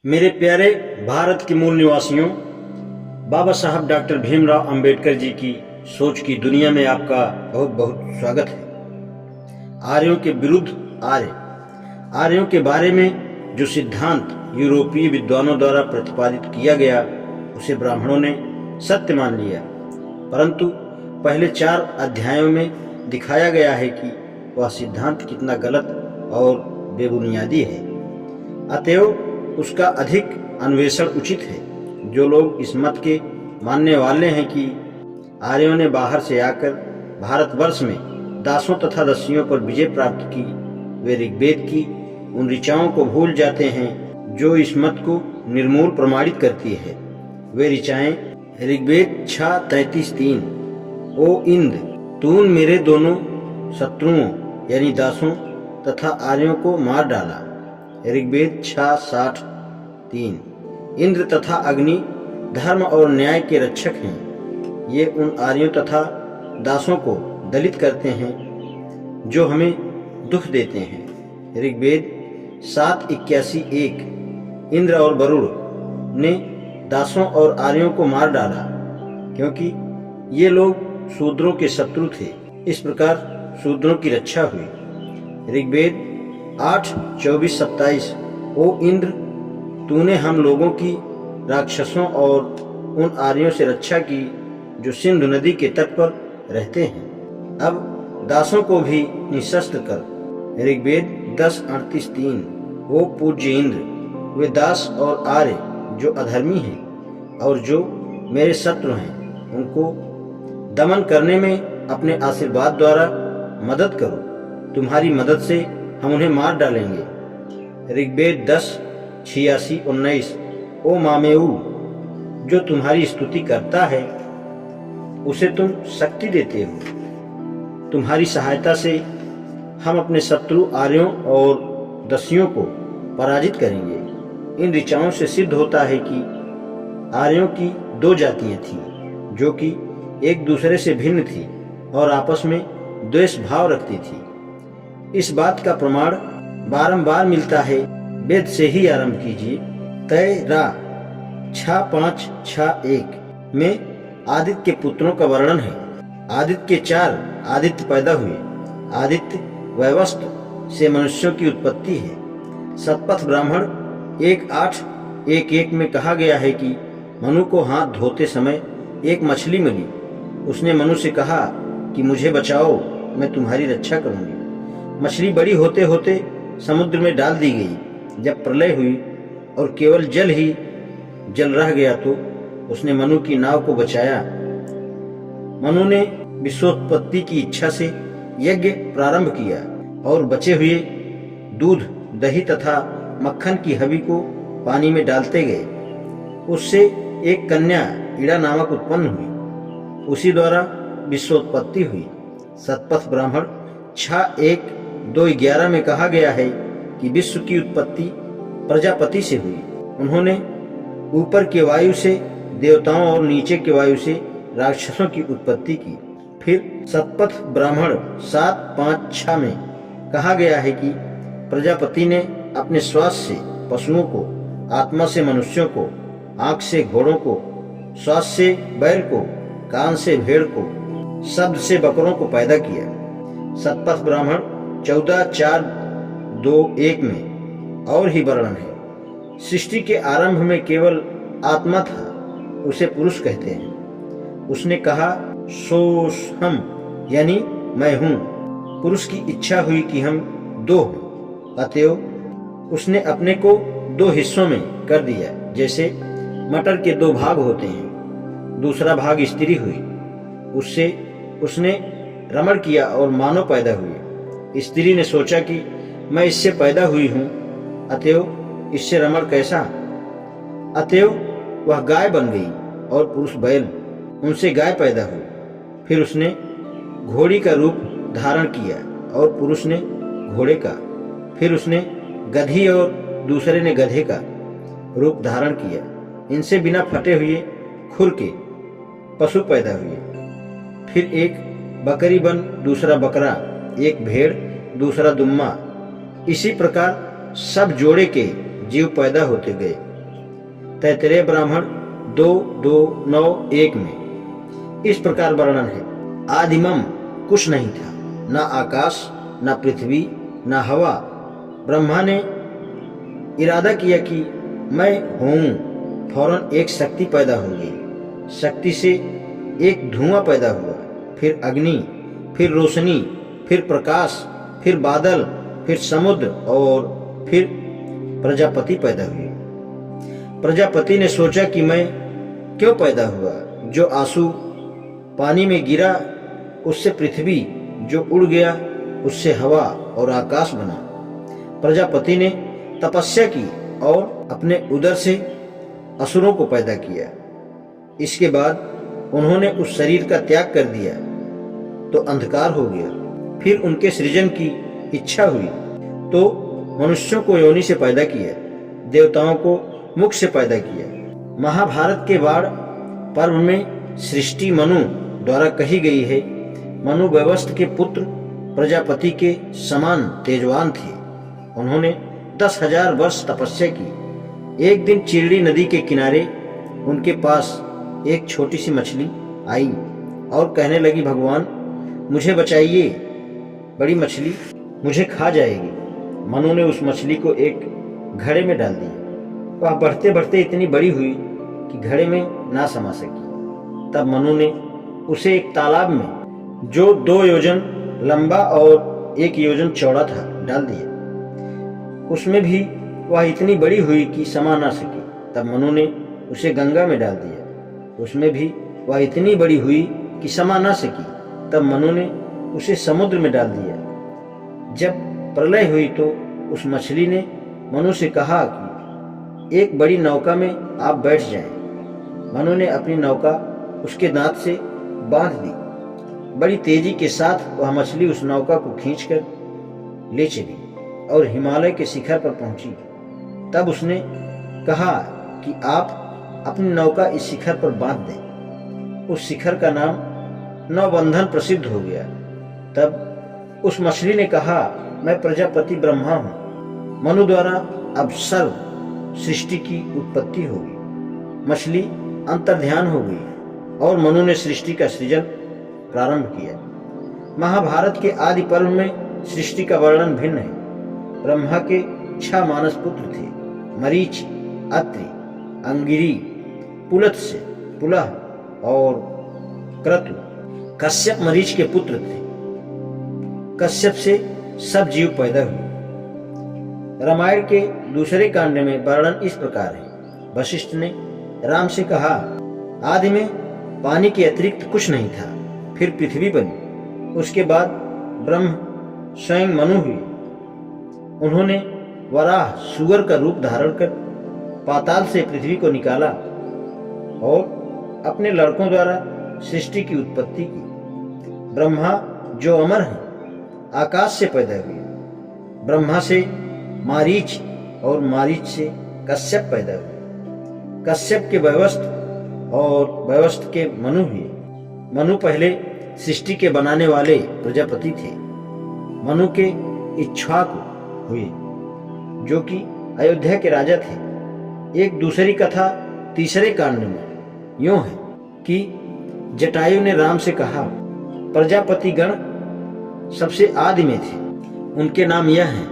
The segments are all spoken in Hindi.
मेरे प्यारे भारत के मूल निवासियों, बाबा साहब डॉक्टर भीमराव अंबेडकर जी की सोच की दुनिया में आपका बहुत बहुत स्वागत है। आर्यों के विरुद्ध आर्यों के बारे में जो सिद्धांत यूरोपीय विद्वानों द्वारा प्रतिपादित किया गया उसे ब्राह्मणों ने सत्य मान लिया, परंतु पहले 4 अध्यायों में दिखाया गया है कि वह सिद्धांत कितना गलत और बेबुनियादी है। अतएव उसका अधिक अन्वेषण उचित है। जो लोग इस मत के मानने वाले हैं कि आर्यों ने बाहर से आकर भारतवर्ष में दासों तथा दस्युओं पर विजय प्राप्त की, वे ऋग्वेद की उन ऋचाओं को भूल जाते हैं जो इस मत को निर्मूल प्रमाणित करती है। वे ऋचाएं ऋग्वेद 6:33-3, ओ इंद्र, तूने मेरे दोनों शत्रुओं यानी दासों तथा आर्यों को मार डाला। ऋग्वेद 6:60-3, इंद्र तथा अग्नि धर्म और न्याय के रक्षक हैं। ये उन आर्यों तथा दासों को दलित करते हैं जो हमें दुख देते हैं। ऋग्वेद 7:81-1, इंद्र और वरुण ने दासों और आर्यों को मार डाला क्योंकि ये लोग शूद्रों के शत्रु थे। इस प्रकार शूद्रों की रक्षा हुई। ऋग्वेद 8:24-27, ओ इंद्र, तूने हम लोगों की राक्षसों और उन आर्यों से रक्षा की जो सिंधु नदी के तट पर रहते हैं। अब दासों को भी निशस्त्र कर। ऋग्वेद 10:38-3, ओ पूज्य इंद्र, वे दास और आर्य जो अधर्मी हैं और जो मेरे शत्रु हैं उनको दमन करने में अपने आशीर्वाद द्वारा मदद करो। तुम्हारी मदद से हम उन्हें मार डालेंगे। ऋग्वेद 10:86-19, ओ मामेऊ, जो तुम्हारी स्तुति करता है उसे तुम शक्ति देते हो। तुम्हारी सहायता से हम अपने शत्रु आर्यों और दस्युओं को पराजित करेंगे। इन ऋचाओं से सिद्ध होता है कि आर्यों की 2 जातियां थीं जो कि एक दूसरे से भिन्न थी और आपस में द्वेष भाव रखती थी। इस बात का प्रमाण बारंबार मिलता है। वेद से ही आरंभ कीजिए। तय रा 6:5-6:1 में आदित्य के पुत्रों का वर्णन है। आदित्य के 4 आदित्य पैदा हुए। आदित्य वैवस्त्र से मनुष्यों की उत्पत्ति है। सतपथ ब्राह्मण 1:8-1:1 में कहा गया है कि मनु को हाथ धोते समय एक मछली मिली। उसने मनु से कहा कि मुझे बचाओ, मैं तुम्हारी रक्षा करूंगी। मछली बड़ी होते होते समुद्र में डाल दी गई। जब प्रलय हुई और केवल जल ही जल रह गया तो उसने मनु की नाव को बचाया। मनु ने विश्वोत्पत्ति की इच्छा से यज्ञ प्रारंभ किया और बचे हुए दूध, दही तथा मक्खन की हवी को पानी में डालते गए। उससे एक कन्या ईड़ा नामक उत्पन्न हुई। उसी द्वारा विश्वोत्पत्ति हुई। सतपथ ब्राह्मण 6:1-2:11 में कहा गया है कि विश्व की उत्पत्ति प्रजापति से हुई। उन्होंने ऊपर के वायु से देवताओं और नीचे के वायु से राक्षसों की उत्पत्ति की। फिर सतपथ ब्राह्मण 7:5-6 में कहा गया है कि प्रजापति ने अपने श्वास से पशुओं को, आत्मा से मनुष्यों को, आंख से घोड़ों को, श्वास से बैल को, कान से भेड़ को, शब्द से बकरों को पैदा किया। सतपथ ब्राह्मण 14:4-2:1 में और ही वर्णन है। सृष्टि के आरंभ में केवल आत्मा था, उसे पुरुष कहते हैं। उसने कहा सोऽहम्, यानी मैं हूँ। पुरुष की इच्छा हुई कि हम 2 हों। अतएव उसने अपने को 2 हिस्सों में कर दिया। जैसे मटर के 2 भाग होते हैं, दूसरा भाग स्त्री हुई, उससे उसने रमण किया और मानव पैदा हुए। स्त्री ने सोचा कि मैं इससे पैदा हुई हूँ, अतएव इससे रमण कैसा। अतएव वह गाय बन गई और पुरुष बैल, उनसे गाय पैदा हुई। फिर उसने घोड़ी का रूप धारण किया और पुरुष ने घोड़े का। फिर उसने गधी और दूसरे ने गधे का रूप धारण किया। इनसे बिना फटे हुए खुर के पशु पैदा हुए। फिर एक बकरी बन, दूसरा बकरा, एक भेड़, दूसरा दुम्मा। इसी प्रकार सब जोड़े के जीव पैदा होते गए। तैतरेय ब्राह्मण 2:2-9-1 में इस प्रकार वर्णन है। आदिमम कुछ नहीं था, न आकाश, न पृथ्वी, न हवा। ब्रह्मा ने इरादा किया कि मैं हूँ, फौरन एक शक्ति पैदा हो गई। शक्ति से एक धुआं पैदा हुआ, फिर अग्नि, फिर रोशनी, फिर प्रकाश, फिर बादल, फिर समुद्र और फिर प्रजापति पैदा हुए। प्रजापति ने सोचा कि मैं क्यों पैदा हुआ। जो आंसू पानी में गिरा उससे पृथ्वी, जो उड़ गया उससे हवा और आकाश बना। प्रजापति ने तपस्या की और अपने उदर से असुरों को पैदा किया। इसके बाद उन्होंने उस शरीर का त्याग कर दिया तो अंधकार हो गया। फिर उनके सृजन की इच्छा हुई तो मनुष्यों को योनि से पैदा किया, देवताओं को मुख से पैदा किया। महाभारत के बाण पर्व में सृष्टि मनु द्वारा कही गई है। मनु वैवस्त्र के पुत्र प्रजापति के समान तेजवान थे। उन्होंने 10,000 वर्ष तपस्या की। एक दिन चिरड़ी नदी के किनारे उनके पास एक छोटी सी मछली आई और कहने लगी, भगवान मुझे बचाइए, बड़ी मछली मुझे खा जाएगी। मनु ने उस मछली को एक घड़े में डाल दिया। वह बढ़ते बढ़ते इतनी बड़ी हुई कि घड़े में ना समा सकी। तब मनु ने उसे एक तालाब में, जो 2 योजन लंबा और 1 योजन चौड़ा था, डाल दिया। उसमें भी वह इतनी बड़ी हुई कि समा ना सकी। तब मनु ने उसे गंगा में डाल दिया। उसमें भी वह इतनी बड़ी हुई कि समा ना सकी। तब मनु ने उसे समुद्र में डाल दिया। जब प्रलय हुई तो उस मछली ने मनु से कहा कि एक बड़ी नौका में आप बैठ जाएं। मनु ने अपनी नौका उसके दांत से बांध दी। बड़ी तेजी के साथ वह मछली उस नौका को खींचकर ले चली और हिमालय के शिखर पर पहुंची। तब उसने कहा कि आप अपनी नौका इस शिखर पर बांध दें। उस शिखर का नाम नवबंधन प्रसिद्ध हो गया। तब उस मछली ने कहा, मैं प्रजापति ब्रह्मा हूं। मनु द्वारा अब सर्व सृष्टि की उत्पत्ति होगी। मछली अंतर्ध्यान हो गई और मनु ने सृष्टि का सृजन प्रारंभ किया। महाभारत के आदि पर्व में सृष्टि का वर्णन भिन्न है। ब्रह्मा के 6 मानस पुत्र थे, मरीच, अत्रि, अंगिरी, पुलत्स्य, पुलह और क्रतु। कश्यप मरीच के पुत्र थे। कश्यप से सब जीव पैदा हुए। रामायण के दूसरे कांड में वर्णन इस प्रकार है। वशिष्ठ ने राम से कहा, आदि में पानी के अतिरिक्त कुछ नहीं था, फिर पृथ्वी बनी। उसके बाद ब्रह्म स्वयं मनु हुए। उन्होंने वराह सुअर का रूप धारण कर पाताल से पृथ्वी को निकाला और अपने लड़कों द्वारा सृष्टि की उत्पत्ति की। ब्रह्मा जो अमर हैं, आकाश से पैदा हुए। ब्रह्मा से मारीच और मारीच से कश्यप पैदा हुए। कश्यप के वैवस्त्र और वैवस्त्र के मनु हुए। मनु पहले सृष्टि के बनाने वाले प्रजापति थे। मनु के इक्ष्वाकु हुए, जो कि अयोध्या के राजा थे। एक दूसरी कथा तीसरे कांड में यूं है कि जटायु ने राम से कहा, प्रजापति गण सबसे आदि में थे। उनके नाम यह हैं,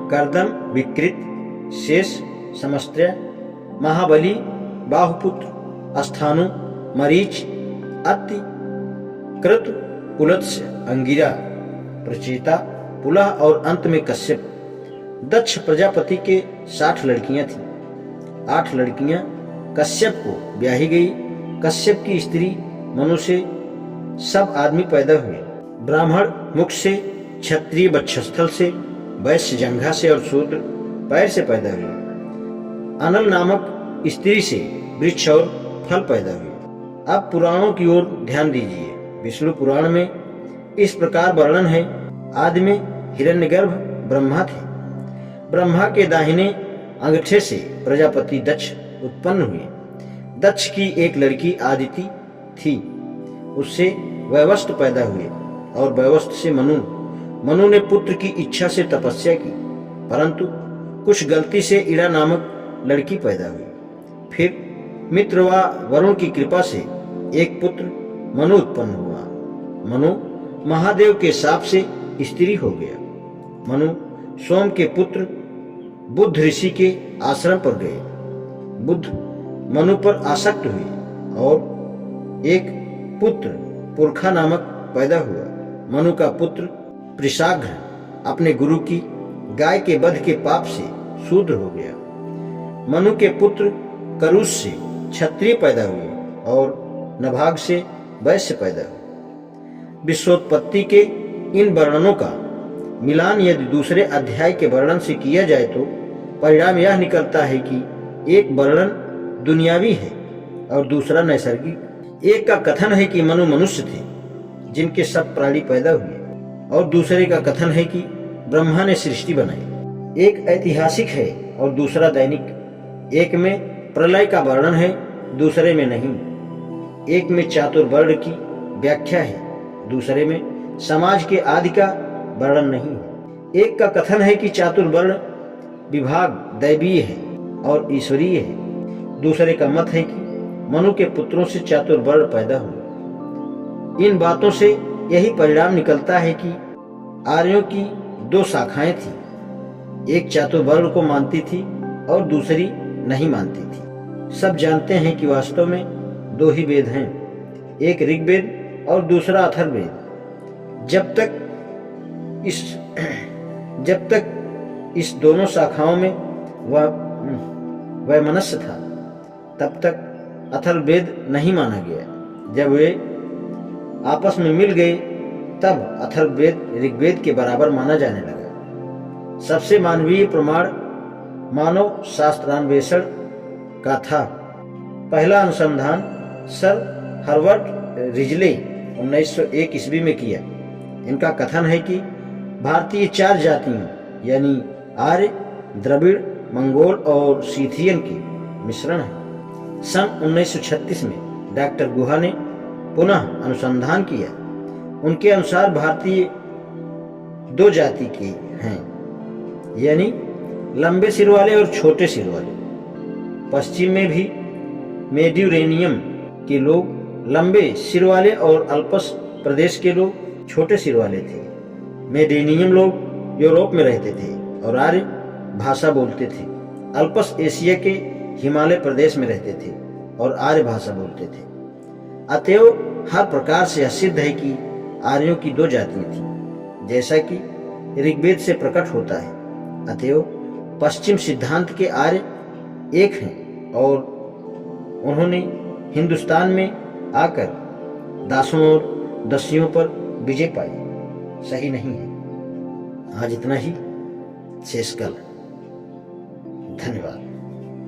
कर्दम, विकृत, शेष, समस्त्रय, महाबली, बाहुपुत्र, अस्थानु, मरीच, अत्ति, कृत, पुलत्स्य, अंगिरा, प्रचेता, पुलह और अंत में कश्यप। दक्ष प्रजापति के 60 लड़कियां थीं। 8 लड़कियां कश्यप को ब्याही गई। कश्यप की स्त्री मनु से सब आदमी पैदा हुए। ब्राह्मण मुख से, क्षत्रिय वक्षस्थल से, वैश्य जंघा से और शूद्र पैर से पैदा हुए। अनल नामक स्त्री से वृक्ष और फल पैदा हुए। अब पुराणों की ओर ध्यान दीजिए। विष्णु पुराण में इस प्रकार वर्णन है, आदि में हिरण्यगर्भ ब्रह्मा थे। ब्रह्मा के दाहिने अंगूठे से प्रजापति दक्ष उत्पन्न हुए। दक्ष की एक लड़की आदिति थी, उससे वैवस्त्र पैदा हुए और वैवस्त्र से मनु। मनु ने पुत्र की इच्छा से तपस्या की, परंतु कुछ गलती से इड़ा नामक लड़की पैदा हुई। फिर मित्र व वरुण की कृपा से एक पुत्र मनु उत्पन्न हुआ। मनु महादेव के शाप से स्त्री हो गया। मनु सोम के पुत्र बुद्ध ऋषि के आश्रम पर गए। बुद्ध मनु पर आसक्त हुए और एक पुत्र पुरखा नामक पैदा हुआ। मनु का पुत्र पृषाघ्र अपने गुरु की गाय के वध के पाप से शूद्र हो गया। मनु के पुत्र करुष से क्षत्रिय पैदा हुए और नभाग से वैश्य पैदा हुए। विश्वोत्पत्ति के इन वर्णनों का मिलान यदि दूसरे अध्याय के वर्णन से किया जाए तो परिणाम यह निकलता है कि एक वर्णन दुनियावी है और दूसरा नैसर्गिक। एक का कथन है कि मनु मनुष्य थे जिनके सब प्राणी पैदा हुए और दूसरे का कथन है कि ब्रह्मा ने सृष्टि बनाई। एक ऐतिहासिक है और दूसरा दैनिक। एक में प्रलय का वर्णन है, दूसरे में नहीं। एक में चातुर्वर्ण की व्याख्या है, दूसरे में समाज के आदि का वर्णन नहीं है। एक का कथन है कि चातुर्वर्ण विभाग दैवीय है और ईश्वरीय है, दूसरे का मत है कि मनु के पुत्रों से चातुर्वर्ण पैदा हुए। इन बातों से यही परिणाम निकलता है कि आर्यों की दो शाखाएं थी, एक चातुर्वर्ण को मानती थी और दूसरी नहीं मानती थी। सब जानते हैं कि वास्तव में दो ही वेद हैं, एक ऋग्वेद और दूसरा अथर्ववेद। जब तक इस दोनों शाखाओं में वैमनस्य था तब तक अथर्ववेद नहीं माना गया। जब वे आपस में मिल गए तब अथर्ववेद ऋग्वेद के बराबर माना जाने लगा। सबसे मानवीय प्रमाण मानव शास्त्रान्वेषण का था। पहला अनुसंधान सर हर्बर्ट रिजले 1901 ईस्वी में किया। इनका कथन है कि भारतीय 4 जातियों यानी आर्य, द्रविड़, मंगोल और सीथियन के मिश्रण है। सन 1936 में डॉक्टर गुहा ने पुनः अनुसंधान किया। उनके अनुसार भारतीय 2 जाति के हैं, यानी लंबे सिर वाले और छोटे सिर वाले। पश्चिम में भी मेडिटेरेनियन के लोग लंबे सिर वाले और अल्पस प्रदेश के लोग छोटे सिर वाले थे। मेडिटेरेनियन लोग यूरोप में रहते थे और आर्य भाषा बोलते थे। अल्पस एशिया के हिमालय प्रदेश में रहते थे और आर्य भाषा बोलते थे। अतएव हर प्रकार से यह सिद्ध है कि आर्यों की 2 जातियां थीं, जैसा कि ऋग्वेद से प्रकट होता है। अतएव पश्चिम सिद्धांत के आर्य एक हैं और उन्होंने हिंदुस्तान में आकर दासों और दस्युओं पर विजय पाई। सही नहीं है। आज इतना ही, शेष कल। धन्यवाद।